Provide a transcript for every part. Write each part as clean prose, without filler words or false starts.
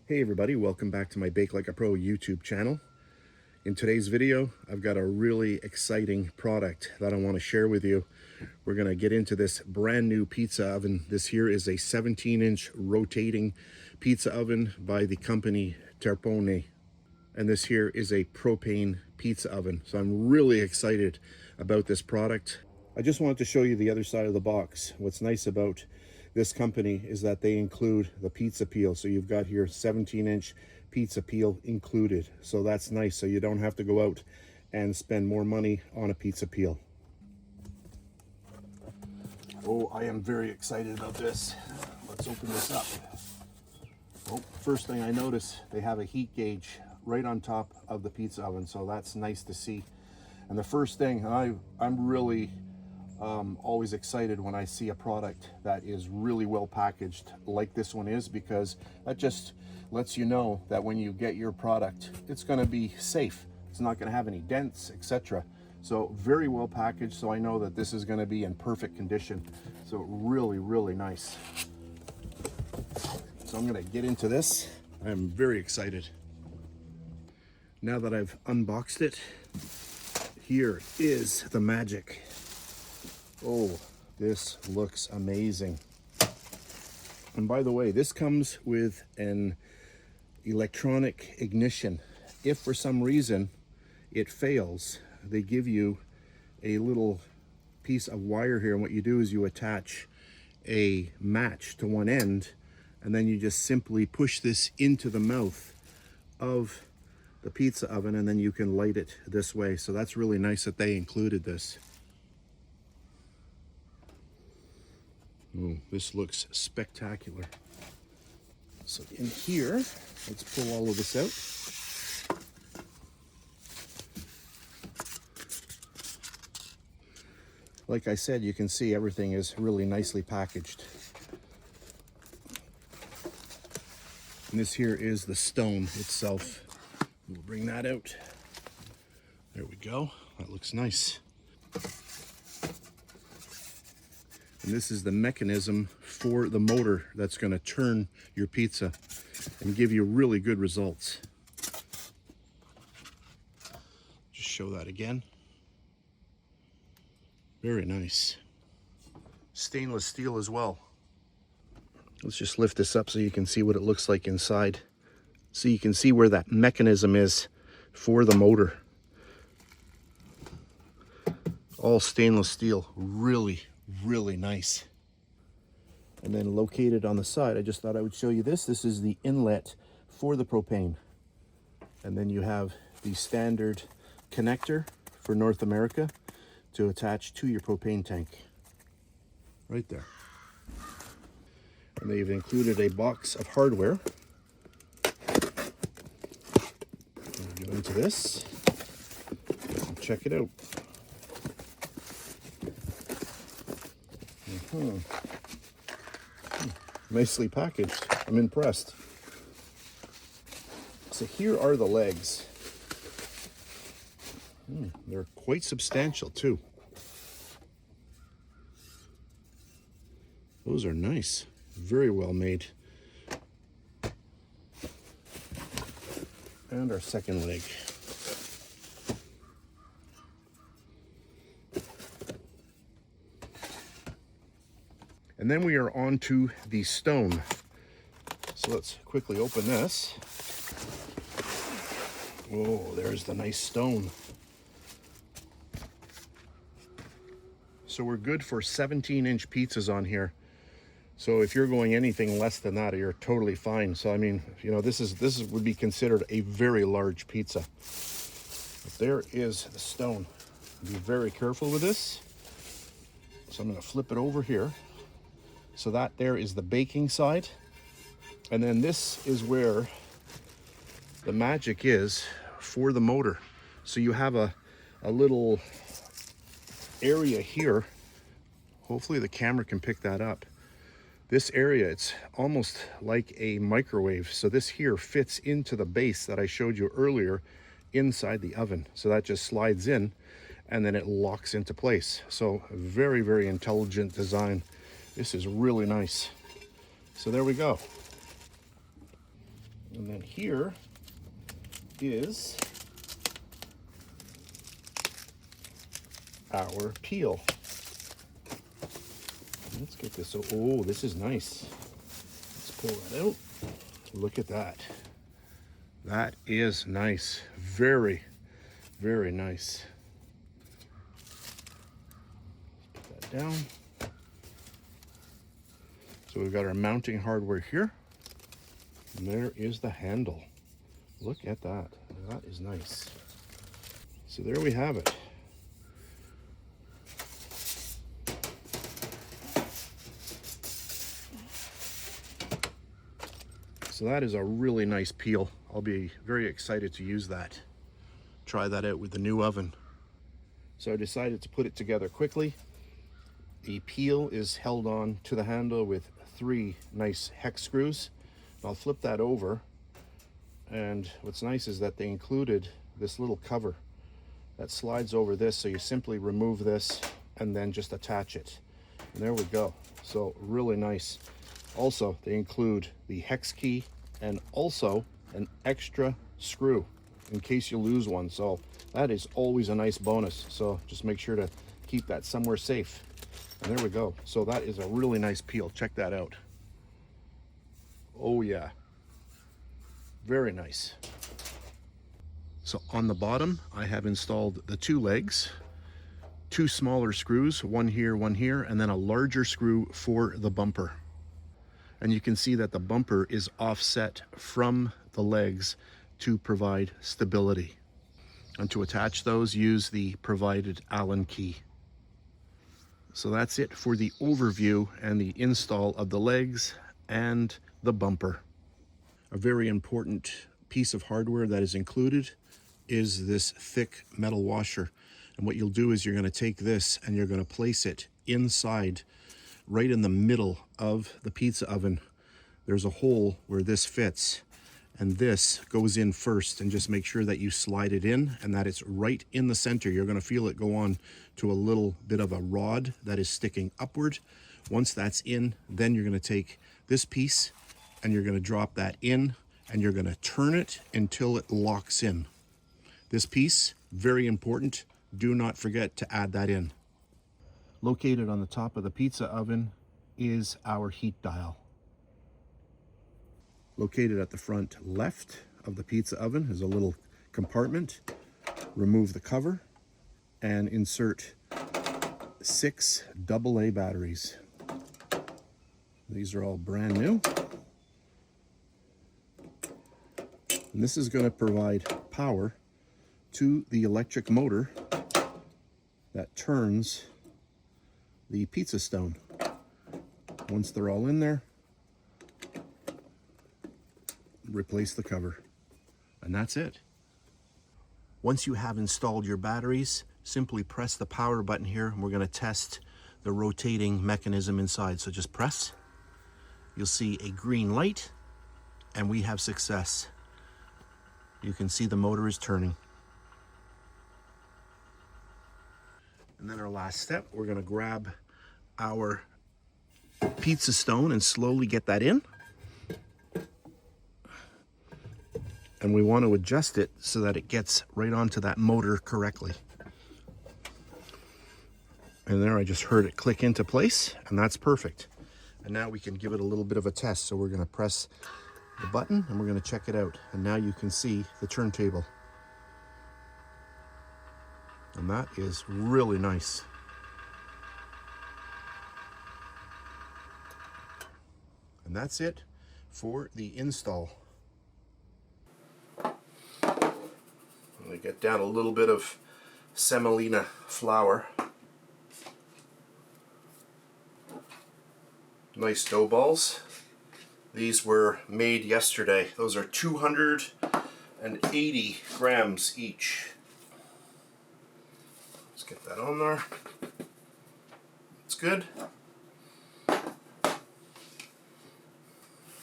Hey everybody, welcome back to my BakeLikeAPro YouTube channel. In today's video, I've got a really exciting product that I want to share with you. We're going to get into this brand new pizza oven. This here is a 17-inch rotating pizza oven by the company Turpone. And this here is a propane pizza oven. So I'm really excited about this product. I just wanted to show you the other side of the box. What's nice about this company is that they include the pizza peel. So you've got here 17-inch pizza peel included. So that's nice. So you don't have to go out and spend more money on a pizza peel. Oh, I am very excited about this. Let's open this up. Oh, first thing I notice, they have a heat gauge right on top of the pizza oven. So that's nice to see. And the first thing, I'm really always excited when I see a product that is really well packaged like this one is, because that just lets you know that when you get your product, it's going to be safe. It's not going to have any dents, etc. So very well packaged, so I know that this is going to be in perfect condition. So really, really nice. So I'm going to get into this. I'm very excited. Now that I've unboxed it, here is the magic. Oh, this looks amazing. And by the way, this comes with an electronic ignition. If for some reason it fails, they give you a little piece of wire here, and what you do is you attach a match to one end, and then you just simply push this into the mouth of the pizza oven, and then you can light it this way. So that's really nice that they included this. Oh, this looks spectacular. So in here, let's pull all of this out. Like I said, you can see everything is really nicely packaged. And this here is the stone itself. We'll bring that out. There we go. That looks nice. And this is the mechanism for the motor that's going to turn your pizza and give you really good results. Just show that again. Very nice. Stainless steel as well. Let's just lift this up so you can see what it looks like inside. So you can see where that mechanism is for the motor. All stainless steel. Really, really nice. And then located on the side, I just thought I would show you this. This is the inlet for the propane. And then you have the standard connector for North America to attach to your propane tank. Right there. And they've included a box of hardware. We'll get into this and check it out. Nicely packaged. I'm impressed. So here are the legs. They're quite substantial too. Those are nice. Very well made. And our second leg. And then we are on to the stone. So let's quickly open this. Oh, there's the nice stone. So we're good for 17-inch pizzas on here. So if you're going anything less than that, you're totally fine. So I mean, you know, this would be considered a very large pizza. But there is the stone. Be very careful with this. So I'm going to flip it over here. So that there is the baking side. And then this is where the magic is for the motor. So you have a little area here. Hopefully the camera can pick that up. This area, it's almost like a microwave. So this here fits into the base that I showed you earlier inside the oven. So that just slides in and then it locks into place. So very, very intelligent design. This is really nice. So there we go. And then here is our peel. Let's get this. Oh, this is nice. Let's pull that out. Look at that. That is nice. Very, very nice. Let's put that down. So we've got our mounting hardware here. And there is the handle. Look at that. That is nice. So there we have it. So that is a really nice peel. I'll be very excited to use that. Try that out with the new oven. So I decided to put it together quickly. The peel is held on to the handle with 3 nice hex screws. I'll flip that over, and what's nice is that they included this little cover that slides over this, so you simply remove this and then just attach it. And there we go. So really nice. Also, they include the hex key and also an extra screw in case you lose one. So that is always a nice bonus. So just make sure to keep that somewhere safe. And there we go. So that is a really nice peel. Check that out. Oh yeah, very nice. So on the bottom, I have installed the 2 legs, 2 smaller screws, one here, and then a larger screw for the bumper. And you can see that the bumper is offset from the legs to provide stability. And to attach those, use the provided Allen key. So that's it for the overview and the install of the legs and the bumper. A very important piece of hardware that is included is this thick metal washer. And what you'll do is you're going to take this and you're going to place it inside, right in the middle of the pizza oven. There's a hole where this fits, and this goes in first, and just make sure that you slide it in and that it's right in the center. You're going to feel it go on to a little bit of a rod that is sticking upward. Once that's in, then you're going to take this piece and you're going to drop that in, and you're going to turn it until it locks in. This piece, very important. Do not forget to add that in. Located on the top of the pizza oven is our heat dial. Located at the front left of the pizza oven is a little compartment. Remove the cover and insert 6 AA batteries. These are all brand new. And this is going to provide power to the electric motor that turns the pizza stone. Once they're all in there, replace the cover, and that's it. Once you have installed your batteries, simply press the power button here, and we're going to test the rotating mechanism inside. So just press. You'll see a green light, and we have success. You can see the motor is turning. And then our last step, we're going to grab our pizza stone and slowly get that in. And we want to adjust it so that it gets right onto that motor correctly. And there, I just heard it click into place, and that's perfect. And now we can give it a little bit of a test. So we're going to press the button and we're going to check it out. And now you can see the turntable. And that is really nice. And that's it for the install. I'm going to get down a little bit of semolina flour. Nice dough balls. These were made yesterday. Those are 280 grams each. Let's get that on there. It's good.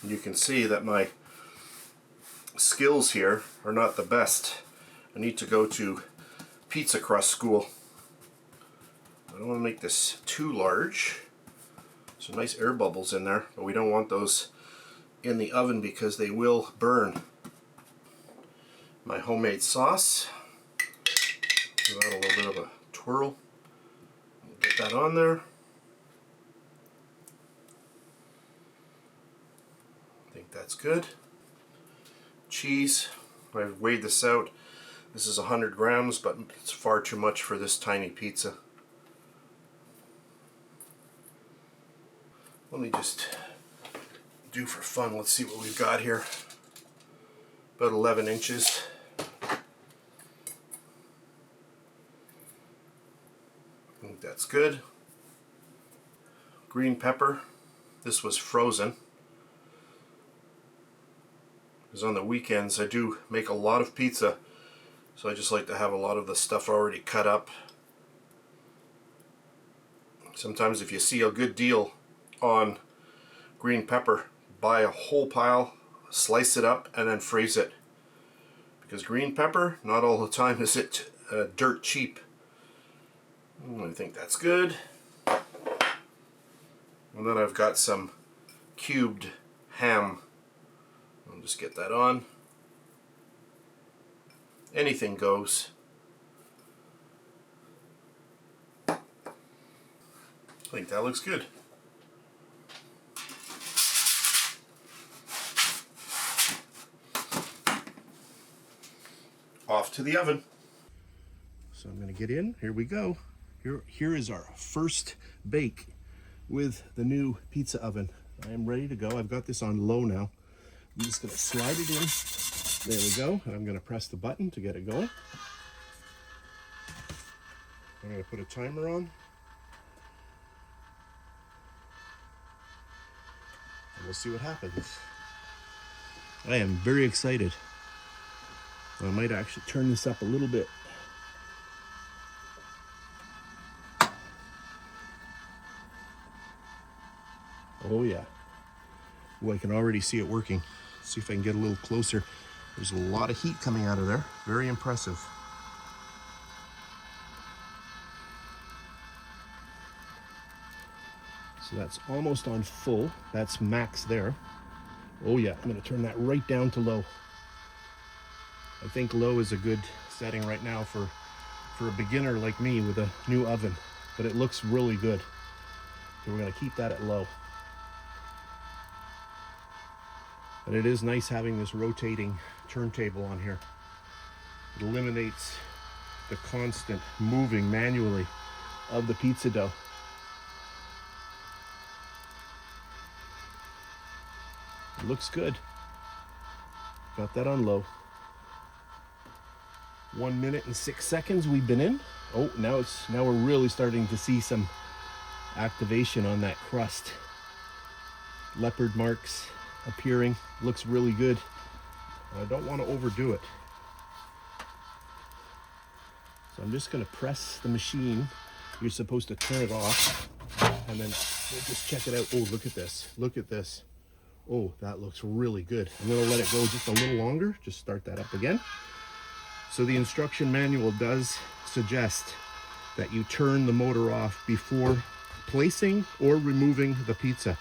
You can see that my skills here are not the best. I need to go to pizza crust school. I don't want to make this too large. Some nice air bubbles in there, but we don't want those in the oven because they will burn. My homemade sauce. Give that a little bit of a twirl. Get that on there. I think that's good. Cheese. I've weighed this out. This is 100 grams, but it's far too much for this tiny pizza. Let me just do for fun. Let's see what we've got here. About 11 inches. I think that's good. Green pepper. This was frozen. Because on the weekends I do make a lot of pizza, so I just like to have a lot of the stuff already cut up. Sometimes if you see a good deal on green pepper, buy a whole pile, slice it up, and then freeze it. Because green pepper, not all the time is it dirt cheap. I think that's good. And then I've got some cubed ham. I'll just get that on. Anything goes. I think that looks good. Off to the oven. So I'm going to get in. Here we go. Here is our first bake with the new pizza oven. I am ready to go. I've got this on low now. I'm just going to slide it in. There we go. And I'm going to press the button to get it going. I'm going to put a timer on. And we'll see what happens. I am very excited. I might actually turn this up a little bit. Oh yeah. Well, I can already see it working. See if I can get a little closer. There's a lot of heat coming out of there. Very impressive. So that's almost on full. That's max there. Oh yeah, I'm gonna turn that right down to low. I think low is a good setting right now for a beginner like me with a new oven, but it looks really good. So we're gonna keep that at low. And it is nice having this rotating turntable on here. It eliminates the constant moving manually of the pizza dough. It looks good. Got that on low. 1 minute and 6 seconds we've been in. Oh, now we're really starting to see some activation on that crust. Leopard marks appearing. Looks really good. I don't want to overdo it. So I'm just going to press the machine. You're supposed to turn it off, and then we'll just check it out. Oh, look at this. Look at this. Oh, that looks really good. I'm going to let it go just a little longer. Just start that up again. So the instruction manual does suggest that you turn the motor off before placing or removing the pizza.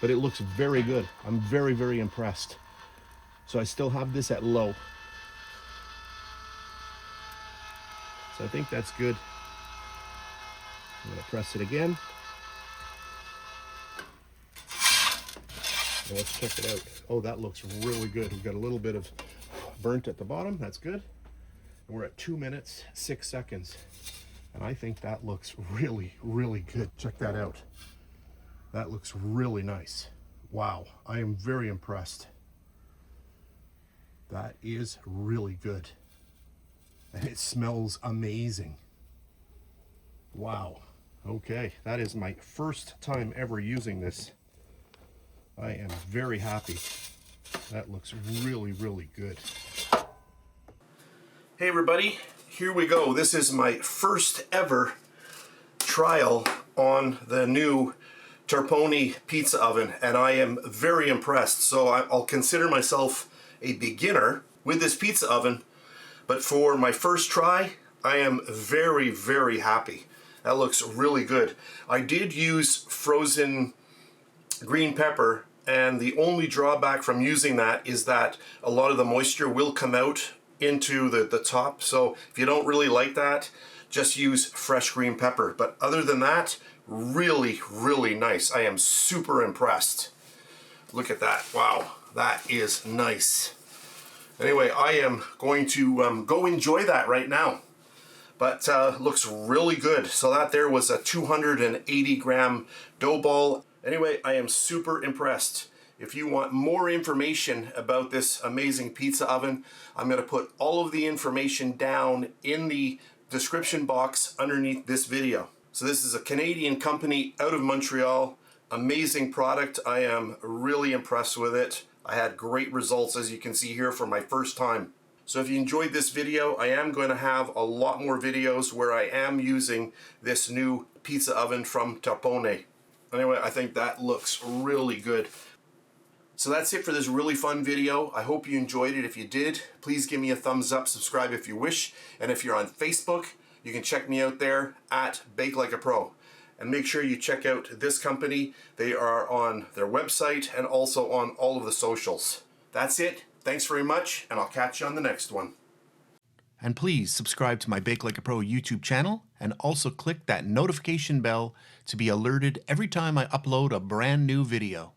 But it looks very good. I'm very, very impressed. So I still have this at low. So I think that's good. I'm gonna press it again. And let's check it out. Oh, that looks really good. We've got a little bit of burnt at the bottom. That's good. And we're at 2 minutes, 6 seconds. And I think that looks really, really good. Check that out. That looks really nice. Wow, I am very impressed. That is really good. And it smells amazing. Wow. Okay, that is my first time ever using this. I am very happy. That looks really, really good. Hey everybody, here we go. This is my first ever trial on the new Turpone pizza oven, and I am very impressed. So I'll consider myself a beginner with this pizza oven, but for my first try, I am very, very happy. That looks really good. I did use frozen green pepper and the only drawback from using that is that a lot of the moisture will come out into the top. So if you don't really like that, just use fresh green pepper. But other than that, really, really nice. I am super impressed. Look at that. Wow, that is nice. Anyway, I am going to go enjoy that right now. But looks really good. So that there was a 280 gram dough ball. Anyway, I am super impressed. If you want more information about this amazing pizza oven, I'm going to put all of the information down in the description box underneath this video. So this is a Canadian company out of Montreal. Amazing product. I am really impressed with it. I had great results, as you can see here, for my first time. So if you enjoyed this video, I am going to have a lot more videos where I am using this new pizza oven from Turpone. Anyway, I think that looks really good. So that's it for this really fun video. I hope you enjoyed it. If you did, please give me a thumbs up, subscribe if you wish. And if you're on Facebook, you can check me out there at BakeLikeAPro. And make sure you check out this company. They are on their website and also on all of the socials. That's it. Thanks very much, and I'll catch you on the next one. And please subscribe to my BakeLikeAPro YouTube channel and also click that notification bell to be alerted every time I upload a brand new video.